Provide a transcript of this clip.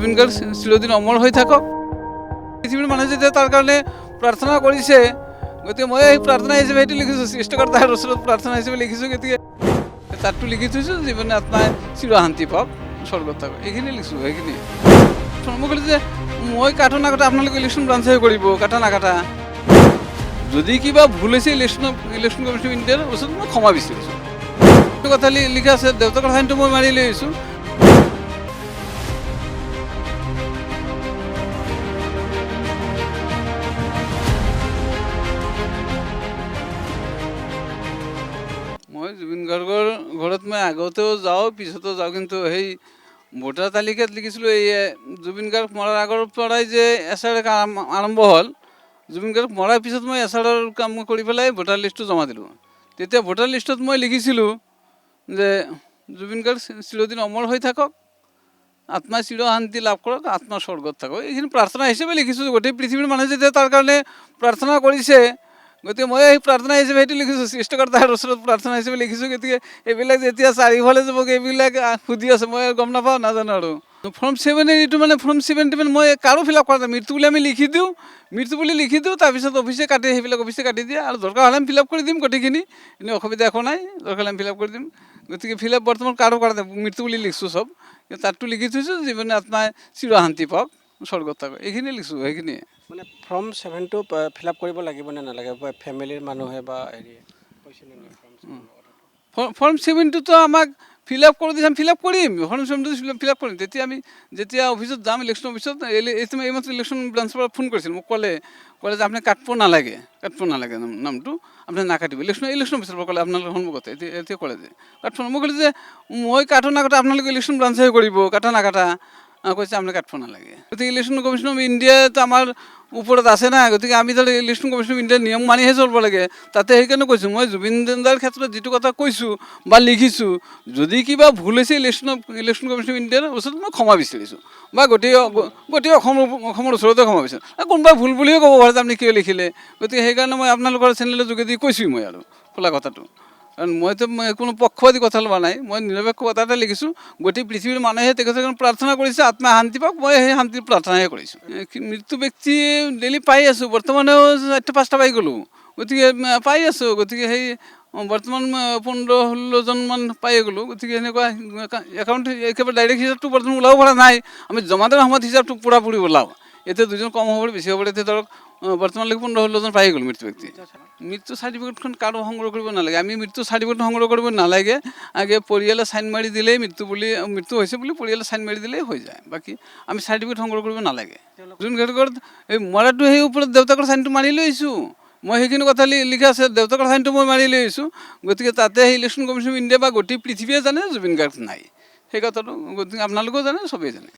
জুবিন গাৰ্গ চিৰদিন অমৰ হৈ থাকক। পৃথিৱীৰ মানুহে যেতিয়া তাৰ কাৰণে প্ৰাৰ্থনা কৰিছে, গতিকে মই এই প্ৰাৰ্থনা হিচাপে সেইটো লিখিছোঁ, সৃষ্টিকৰ্তাৰ ওচৰত প্ৰাৰ্থনা হিচাপে লিখিছোঁ। গতিকে তাতটো লিখি থৈছোঁ, জীৱনে আত্মাই চিৰশান্তি পাওক, স্বৰ্গত থাকক, এইখিনি লিখিছোঁ। সেইখিনি মই ক'লোঁ যে মই কাটো নাকাটো, আপোনালোকে ইলেকশ্যন ব্ৰাঞ্চহে কৰিব, কাটা নাকাটা। যদি কিবা ভুল হৈছে ইলেকশ্যন কমিশ্যন অফ ইণ্ডিয়াৰ ওচৰত মই ক্ষমা বিচাৰিছোঁ। সেইটো কথা লিখা আছে, দেউতাকৰ চাইনটো মই মাৰি লৈ আহিছোঁ। মই জুবিন গাৰ্গৰ ঘৰত মই আগতেও যাওঁ, পিছতো যাওঁ, কিন্তু সেই ভোটাৰ তালিকাত লিখিছিলোঁ এই জুবিন গাৰ্গ মৰাৰ আগৰ পৰাই যে এছ.আৰ. কাম আৰম্ভ হ'ল। জুবিন গাৰ্গ মৰাৰ পিছত মই এছ.আৰ.ৰ কাম কৰি পেলাই ভোটাৰ লিষ্টটো জমা দিলোঁ। তেতিয়া ভোটাৰ লিষ্টত মই লিখিছিলোঁ যে জুবিন গাৰ্গ চিৰদিন অমৰ হৈ থাকক, আত্মাই চিৰশান্তি লাভ কৰক, আত্মা স্বৰ্গত থাকক, এইখিনি প্ৰাৰ্থনা হিচাপে লিখিছোঁ। গোটেই পৃথিৱীৰ মানুহে যেতিয়া তাৰ কাৰণে প্ৰাৰ্থনা কৰিছে, গতিকে মই এই প্ৰাৰ্থনা হিচাপে সেইটো লিখিছোঁ, সৃষ্টিকৰ্তাৰ ওচৰত প্ৰাৰ্থনা হিচাপে লিখিছোঁ। গতিকে এইবিলাক যেতিয়া চাৰিওফালে যাব, এইবিলাক সুধি আছে, মই গম নাপাওঁ, নাজানো আৰু। ফৰ্ম 7 এইটো মানে ফৰ্ম 7 মই কাৰো ফিল আপ কৰা নাই। মৃত্যু বুলি আমি লিখি দিওঁ, মৃত্যু বুলি লিখি দিওঁ, তাৰপিছত অফিচে কাটে, সেইবিলাক অফিচে কাটি দিয়ে, আৰু দৰকাৰ হ'লে আমি ফিল আপ কৰি দিম গোটেইখিনি, এনেই অসুবিধা একো নাই, দৰকাৰ হ'লে আমি ফিল আপ কৰি দিম। গতিকে ফিল আপ বৰ্তমান কাৰো কৰা নাই, মৃত্যু বুলি লিখিছোঁ চব। তাতটো লিখি থৈছোঁ, জীৱনে আত্মাই চিৰশান্তি পাওক, স্বৰ্গত থাকক, এইখিনি লিখিছোঁ। সেইখিনিয়ে মানে ফৰ্ম 7টো ফিল আপ কৰিব লাগিব নে নালাগে, ফেমিলিৰ মানুহে বা হেৰি কৈছে নে নাই ফৰ্ম 7টোতো আমাক ফিল আপ কৰি দিছে, আমি ফিল আপ কৰিম। ফৰ্ম 7টো ফিল আপ কৰিম। যেতিয়া অফিচত যাম, ইলেকশ্যন অফিচত, এইমাত্ৰ ইলেকশ্যন ব্ৰাঞ্চৰ পৰা ফোন কৰিছিল, মোক ক'লে যে আপুনি কাটিব নালাগে নামটো, আপুনি নাকাটিব। ইলেকশ্যন অফিচৰ পৰা ক'লে, আপোনালোকৰ সন্মুখতে এতিয়া ক'লে যে কাটব। মই ক'লোঁ যে মই কাটো নাকাটো, আপোনালোকে ইলেকশ্যন ব্ৰাঞ্চহে কৰিব, কাটা নাকাটা। কৈছে আপুনি কাটিব নালাগে। গতিকে ইলেকশ্যন কমিশ্যন অফ ইণ্ডিয়াতো আমাৰ ওপৰত আছে না, গতিকে আমি ধৰ ইলেকশ্যন কমিশ্যন অফ ইণ্ডিয়াৰ নিয়ম মানিহে চলিব লাগে। তাতে সেইকাৰণে কৈছোঁ, মই জুবিন দাৰ ক্ষেত্ৰত যিটো কথা কৈছোঁ বা লিখিছোঁ, যদি কিবা ভুল হৈছে ইলেকশ্যন কমিশ্যন অফ ইণ্ডিয়াৰ ওচৰত মই ক্ষমা বিচাৰিছোঁ, বা গোটেই অসমৰ ওচৰতে ক্ষমা বিচাৰিছোঁ। কোনোবাই ভুল বুলিও ক'ব পাৰে যে আপুনি কিয় লিখিলে। গতিকে সেইকাৰণে মই আপোনালোকৰ চেনেলৰ যোগেদি কৈছোঁ মই আৰু খোলা কথাটো। কাৰণ মইতো কোনো পক্ষপাতি কথা লোৱা নাই, মই নিৰপেক্ষ কথা এটা লিখিছোঁ। গোটেই পৃথিৱীৰ মানুহে তেখেতক প্ৰাৰ্থনা কৰিছে, আত্মা শান্তি পাওক, মই সেই শান্তিৰ প্ৰাৰ্থনাহে কৰিছোঁ। মৃত্যু ব্যক্তি ডেইলি পাই আছোঁ, বৰ্তমানেও 4-5টা পাই গ'লোঁ। গতিকে পাই আছোঁ। গতিকে সেই বৰ্তমান 15-16জনমান পাই গ'লোঁ। গতিকে এনেকুৱা একাউণ্ট একেবাৰে ডাইৰেক্ট হিচাপটো বৰ্তমান ওলাব পৰা নাই। আমি জমা দিয়াৰ সময়ত হিচাপটো পূৰা ওলাওঁ। এতিয়া 2জন কম হ'ব পাৰে, বেছি হ'ব পাৰে। এতিয়া ধৰক বৰ্তমানলৈকে 15-16জন পাই গ'ল মৃত্যু ব্যক্তি। মৃত্যু চাৰ্টিফিকেটখন কাৰো সংগ্ৰহ কৰিব নালাগে। আমি মৃত্যু চাৰ্টিফিকেট সংগ্ৰহ কৰিব নালাগে। আগে পৰিয়ালে চাইন মাৰি দিলেই মৃত্যু হৈছে বুলি পৰিয়ালে চাইন মাৰি দিলেই হৈ যায়। বাকী আমি চাৰ্টিফিকেট সংগ্ৰহ কৰিব নালাগে। জুবিন গাৰ্গৰ এই মৰাটো সেই ওপৰত দেউতাকৰ চাইনটো মাৰি লৈ আহিছোঁ। মই সেইখিনি কথা লিখা আছে, দেউতাকৰ চাইনটো মই মাৰি লৈ আহিছোঁ। গতিকে তাতে সেই ইলেকশ্যন কমিশ্যন অফ ইণ্ডিয়া বা গোটেই পৃথিৱীয়ে জানে জুবিন গাৰ্গ নাই, সেই কথাটো। গতিকে আপোনালোকেও জানে, চবেই জানে।